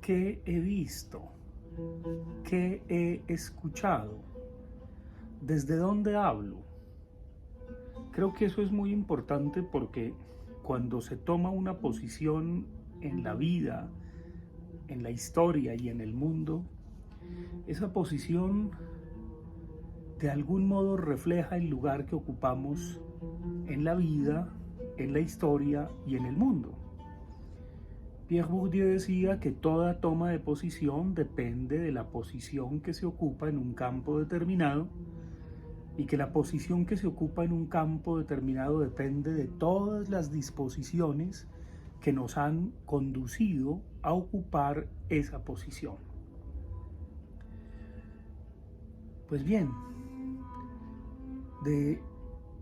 ¿Qué he visto? ¿Qué he escuchado? ¿Desde dónde hablo? Creo que eso es muy importante porque cuando se toma una posición en la vida, en la historia y en el mundo, esa posición de algún modo refleja el lugar que ocupamos en la vida, en la historia y en el mundo. Pierre Bourdieu decía que toda toma de posición depende de la posición que se ocupa en un campo determinado y que la posición que se ocupa en un campo determinado depende de todas las disposiciones que nos han conducido a ocupar esa posición. Pues bien, de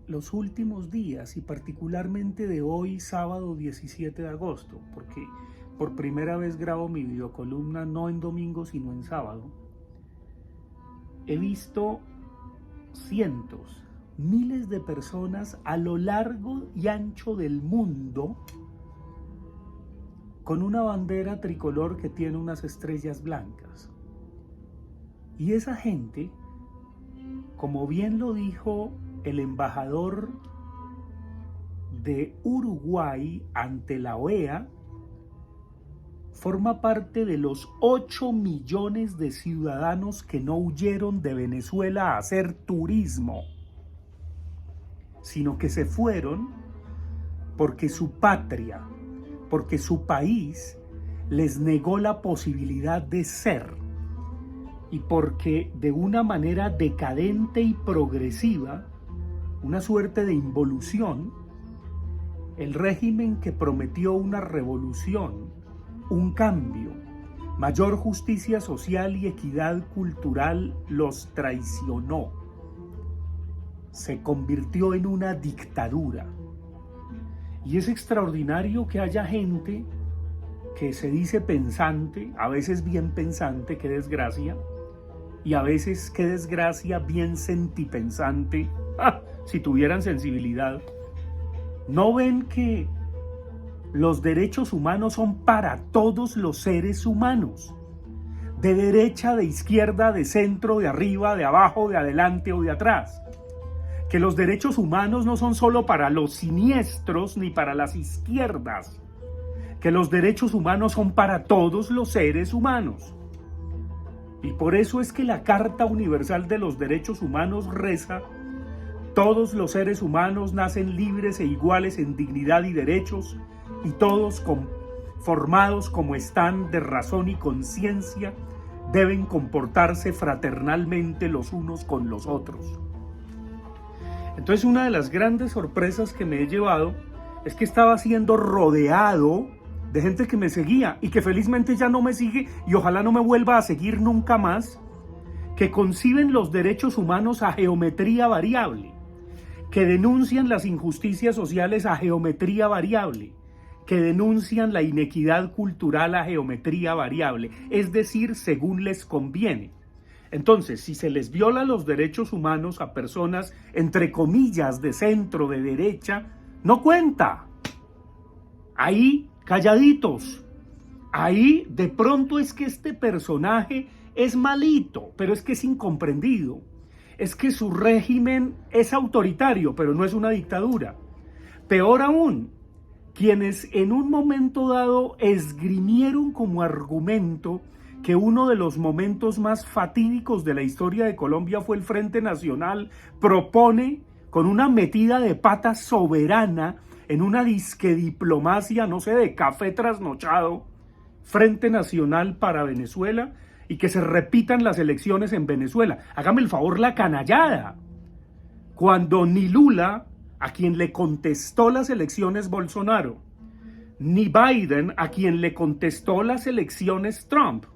los últimos días y particularmente de hoy, sábado 17 de agosto, porque por primera vez grabo mi videocolumna no en domingo sino en sábado, he visto cientos, miles de personas a lo largo y ancho del mundo con una bandera tricolor que tiene unas estrellas blancas. Y esa gente, como bien lo dijo el embajador de Uruguay ante la OEA, forma parte de los 8 millones de ciudadanos que no huyeron de Venezuela a hacer turismo, sino que se fueron porque su patria, porque su país les negó la posibilidad de ser y porque de una manera decadente y progresiva, una suerte de involución, el régimen que prometió una revolución, un cambio, mayor justicia social y equidad cultural los traicionó. Se convirtió en una dictadura. Y es extraordinario que haya gente que se dice pensante, a veces bien pensante, qué desgracia, y a veces, qué desgracia, bien sentipensante, si tuvieran sensibilidad. ¿No ven que los derechos humanos son para todos los seres humanos? De derecha, de izquierda, de centro, de arriba, de abajo, de adelante o de atrás. Que los derechos humanos no son solo para los siniestros ni para las izquierdas. Que los derechos humanos son para todos los seres humanos. Y por eso es que la Carta Universal de los Derechos Humanos reza: todos los seres humanos nacen libres e iguales en dignidad y derechos, y todos formados como están de razón y conciencia, deben comportarse fraternalmente los unos con los otros. Entonces, una de las grandes sorpresas que me he llevado es que estaba siendo rodeado de gente que me seguía y que felizmente ya no me sigue y ojalá no me vuelva a seguir nunca más, que conciben los derechos humanos a geometría variable, que denuncian las injusticias sociales a geometría variable, que denuncian la inequidad cultural a geometría variable, es decir, según les conviene. Entonces, si se les viola los derechos humanos a personas, entre comillas, de centro, de derecha, no cuenta. Ahí, calladitos. Ahí, de pronto es que este personaje es malito, pero es que es incomprendido. Es que su régimen es autoritario, pero no es una dictadura. Peor aún, quienes en un momento dado esgrimieron como argumento que uno de los momentos más fatídicos de la historia de Colombia fue el Frente Nacional, propone con una metida de pata soberana en una disque diplomacia, no sé, de café trasnochado, Frente Nacional para Venezuela, y que se repitan las elecciones en Venezuela. Hágame el favor, la canallada. Cuando ni Lula, a quien le contestó las elecciones Bolsonaro, ni Biden, a quien le contestó las elecciones Trump,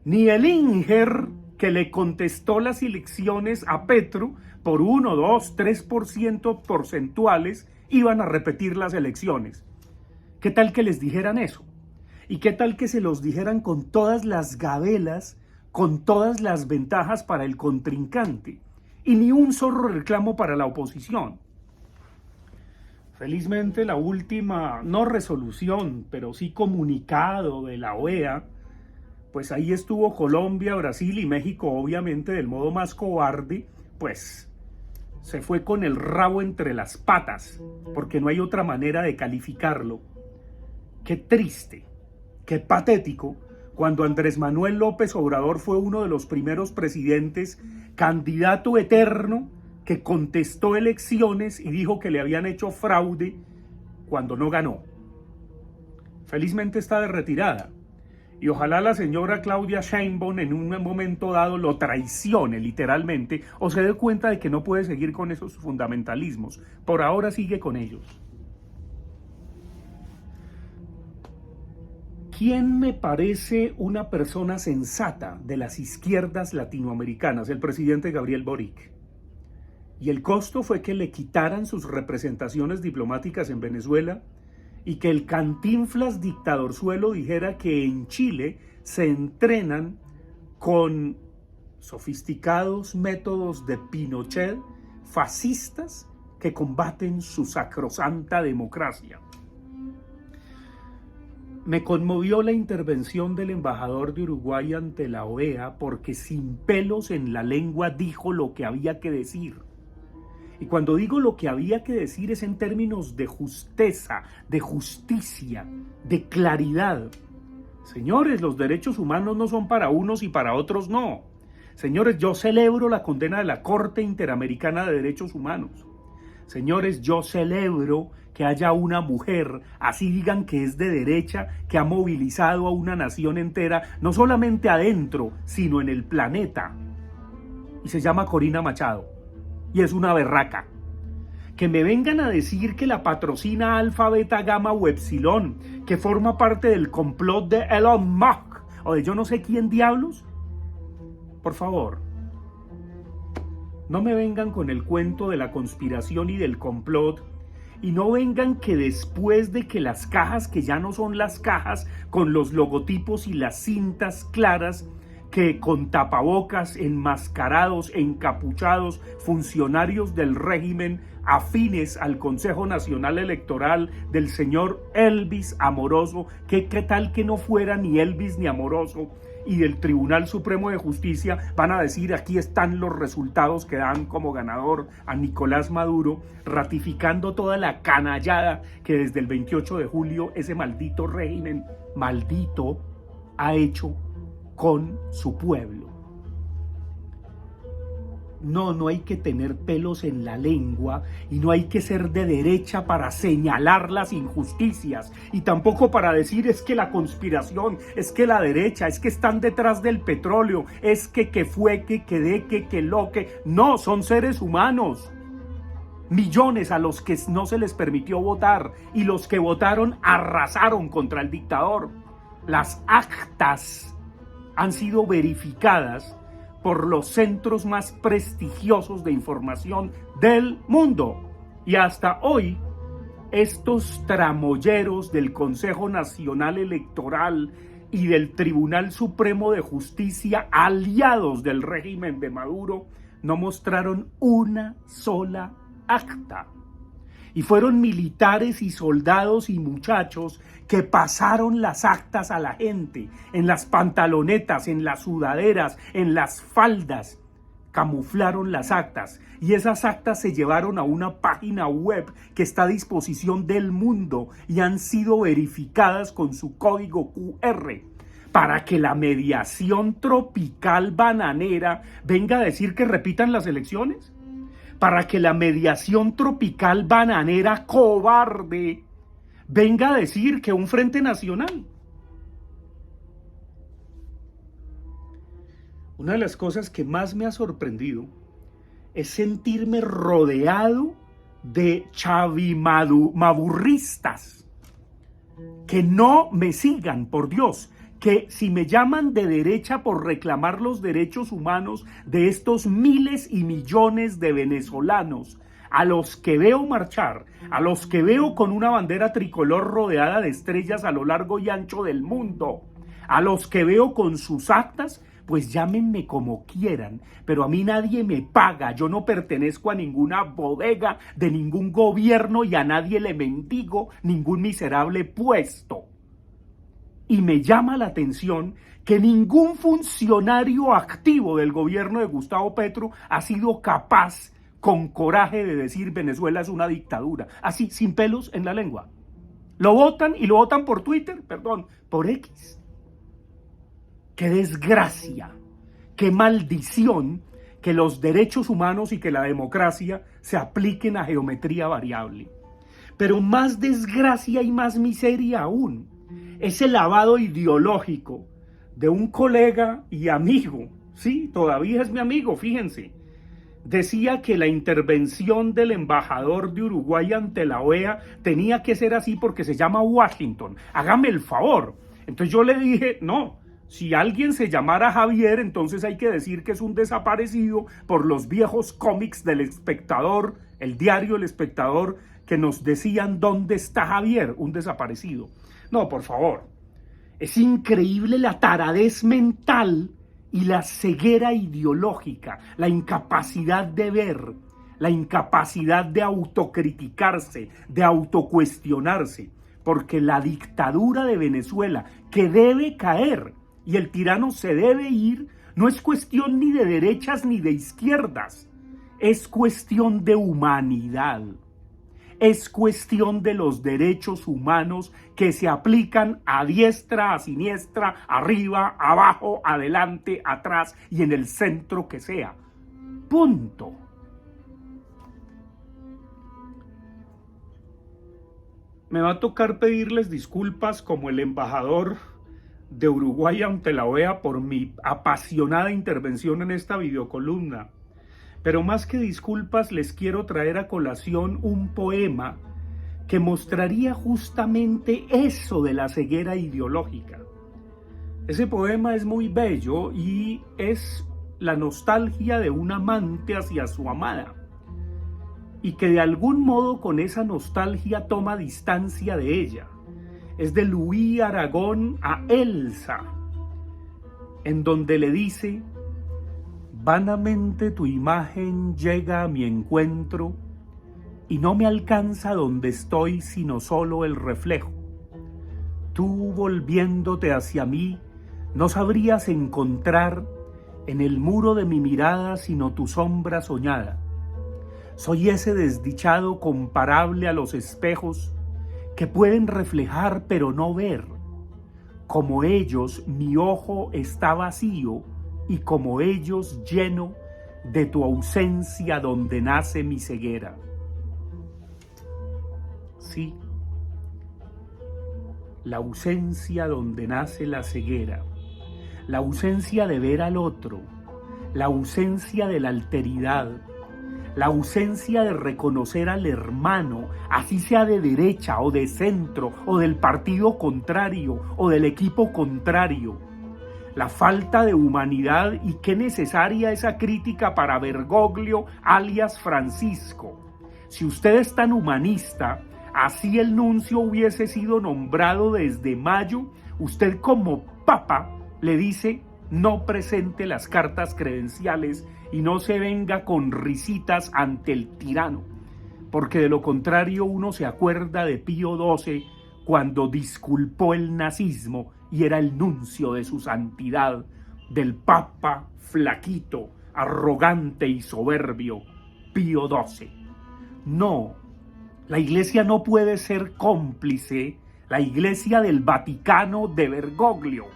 ni el INGER, que le contestó las elecciones a Petro por 1, 2, 3% porcentuales, iban a repetir las elecciones. ¿Qué tal que les dijeran eso? ¿Y qué tal que se los dijeran con todas las gabelas, con todas las ventajas para el contrincante? Y ni un solo reclamo para la oposición. Felizmente la última, no resolución, pero sí comunicado de la OEA, pues ahí estuvo Colombia, Brasil y México, obviamente del modo más cobarde, pues se fue con el rabo entre las patas, porque no hay otra manera de calificarlo. Qué triste, qué patético, cuando Andrés Manuel López Obrador fue uno de los primeros presidentes, candidato eterno, que contestó elecciones y dijo que le habían hecho fraude cuando no ganó. Felizmente está de retirada. Y ojalá la señora Claudia Sheinbaum en un momento dado lo traicione literalmente o se dé cuenta de que no puede seguir con esos fundamentalismos. Por ahora sigue con ellos. ¿Quién me parece una persona sensata de las izquierdas latinoamericanas? El presidente Gabriel Boric. Y el costo fue que le quitaran sus representaciones diplomáticas en Venezuela y que el Cantinflas dictadorzuelo dijera que en Chile se entrenan con sofisticados métodos de Pinochet fascistas que combaten su sacrosanta democracia. Me conmovió la intervención del embajador de Uruguay ante la OEA porque sin pelos en la lengua dijo lo que había que decir. Y cuando digo lo que había que decir es en términos de justeza, de justicia, de claridad. Señores, los derechos humanos no son para unos y para otros no. Señores, yo celebro la condena de la Corte Interamericana de Derechos Humanos. Señores, yo celebro que haya una mujer, así digan que es de derecha, que ha movilizado a una nación entera, no solamente adentro, sino en el planeta. Y se llama Corina Machado. Y es una berraca. Que me vengan a decir que la patrocina Alfa, Beta, Gamma o Epsilon, que forma parte del complot de Elon Musk o de yo no sé quién diablos. Por favor, no me vengan con el cuento de la conspiración y del complot y no vengan que después de que las cajas, que ya no son las cajas, con los logotipos y las cintas claras, que con tapabocas, enmascarados, encapuchados, funcionarios del régimen afines al Consejo Nacional Electoral del señor Elvis Amoroso, que qué tal que no fuera ni Elvis ni Amoroso, y del Tribunal Supremo de Justicia van a decir aquí están los resultados que dan como ganador a Nicolás Maduro, ratificando toda la canallada que desde el 28 de julio ese maldito régimen maldito ha hecho con su pueblo. No hay que tener pelos en la lengua y no hay que ser de derecha para señalar las injusticias y tampoco para decir es que la conspiración, es que la derecha, es que están detrás del petróleo, es que fue, que lo que... No, son seres humanos. Millones a los que no se les permitió votar y los que votaron arrasaron contra el dictador. Las actas han sido verificadas por los centros más prestigiosos de información del mundo. Y hasta hoy, estos tramoyeros del Consejo Nacional Electoral y del Tribunal Supremo de Justicia, aliados del régimen de Maduro, no mostraron una sola acta. Y fueron militares y soldados y muchachos que pasaron las actas a la gente, en las pantalonetas, en las sudaderas, en las faldas, camuflaron las actas y esas actas se llevaron a una página web que está a disposición del mundo y han sido verificadas con su código QR para que la mediación tropical bananera venga a decir que repitan las elecciones. Para que la mediación tropical bananera cobarde venga a decir que un frente nacional. Una de las cosas que más me ha sorprendido es sentirme rodeado de chavimaburristas que no me sigan, por Dios, que si me llaman de derecha por reclamar los derechos humanos de estos miles y millones de venezolanos, a los que veo marchar, a los que veo con una bandera tricolor rodeada de estrellas a lo largo y ancho del mundo, a los que veo con sus actas, pues llámenme como quieran, pero a mí nadie me paga, yo no pertenezco a ninguna bodega de ningún gobierno y a nadie le mendigo ningún miserable puesto. Y me llama la atención que ningún funcionario activo del gobierno de Gustavo Petro ha sido capaz, con coraje, de decir Venezuela es una dictadura, así, sin pelos en la lengua. Lo votan y lo votan por Twitter, perdón, por X. ¡Qué desgracia! ¡Qué maldición que los derechos humanos y que la democracia se apliquen a geometría variable! Pero más desgracia y más miseria aún, ese lavado ideológico de un colega y amigo, sí, todavía es mi amigo, fíjense, decía que la intervención del embajador de Uruguay ante la OEA tenía que ser así porque se llama Washington, hágame el favor. Entonces yo le dije, no, si alguien se llamara Javier, entonces hay que decir que es un desaparecido por los viejos cómics del Espectador, el diario El Espectador, que nos decían dónde está Javier, un desaparecido. No, por favor, es increíble la taradez mental y la ceguera ideológica, la incapacidad de ver, la incapacidad de autocriticarse, de autocuestionarse, porque la dictadura de Venezuela, que debe caer y el tirano se debe ir, no es cuestión ni de derechas ni de izquierdas, es cuestión de humanidad. Es cuestión de los derechos humanos que se aplican a diestra, a siniestra, arriba, abajo, adelante, atrás y en el centro que sea. Punto. Me va a tocar pedirles disculpas como el embajador de Uruguay ante la OEA por mi apasionada intervención en esta videocolumna. Pero más que disculpas, les quiero traer a colación un poema que mostraría justamente eso de la ceguera ideológica. Ese poema es muy bello y es la nostalgia de un amante hacia su amada, y que de algún modo con esa nostalgia toma distancia de ella. Es de Luis Aragón a Elsa, en donde le dice: vanamente tu imagen llega a mi encuentro y no me alcanza donde estoy sino solo el reflejo. Tú, volviéndote hacia mí, no sabrías encontrar en el muro de mi mirada sino tu sombra soñada. Soy ese desdichado comparable a los espejos que pueden reflejar pero no ver. Como ellos, mi ojo está vacío y como ellos lleno de tu ausencia donde nace mi ceguera. Sí, la ausencia donde nace la ceguera, la ausencia de ver al otro, la ausencia de la alteridad, la ausencia de reconocer al hermano, así sea de derecha o de centro o del partido contrario o del equipo contrario. La falta de humanidad, y qué necesaria esa crítica para Bergoglio alias Francisco. Si usted es tan humanista, así el nuncio hubiese sido nombrado desde mayo, usted como papa le dice: no presente las cartas credenciales y no se venga con risitas ante el tirano, porque de lo contrario uno se acuerda de Pío XII cuando disculpó el nazismo y era el nuncio de su santidad, del papa flaquito, arrogante y soberbio, Pío XII. No, la iglesia no puede ser cómplice, la iglesia del Vaticano de Bergoglio,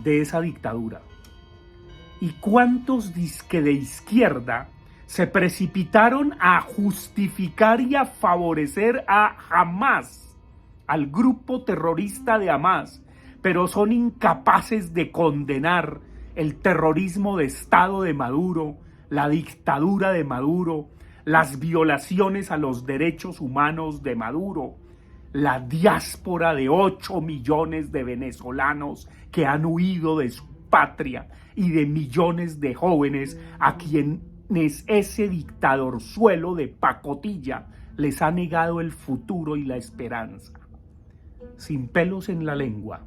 de esa dictadura. ¿Y cuántos disque de izquierda se precipitaron a justificar y a favorecer a Hamás, al grupo terrorista de Hamás, pero son incapaces de condenar el terrorismo de Estado de Maduro, la dictadura de Maduro, las violaciones a los derechos humanos de Maduro, la diáspora de 8 millones de venezolanos que han huido de su patria y de millones de jóvenes a quienes ese dictadorzuelo de pacotilla les ha negado el futuro y la esperanza? Sin pelos en la lengua,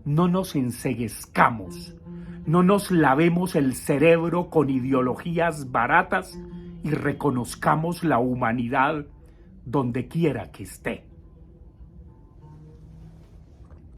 no nos enceguezcamos, no nos lavemos el cerebro con ideologías baratas y reconozcamos la humanidad donde quiera que esté.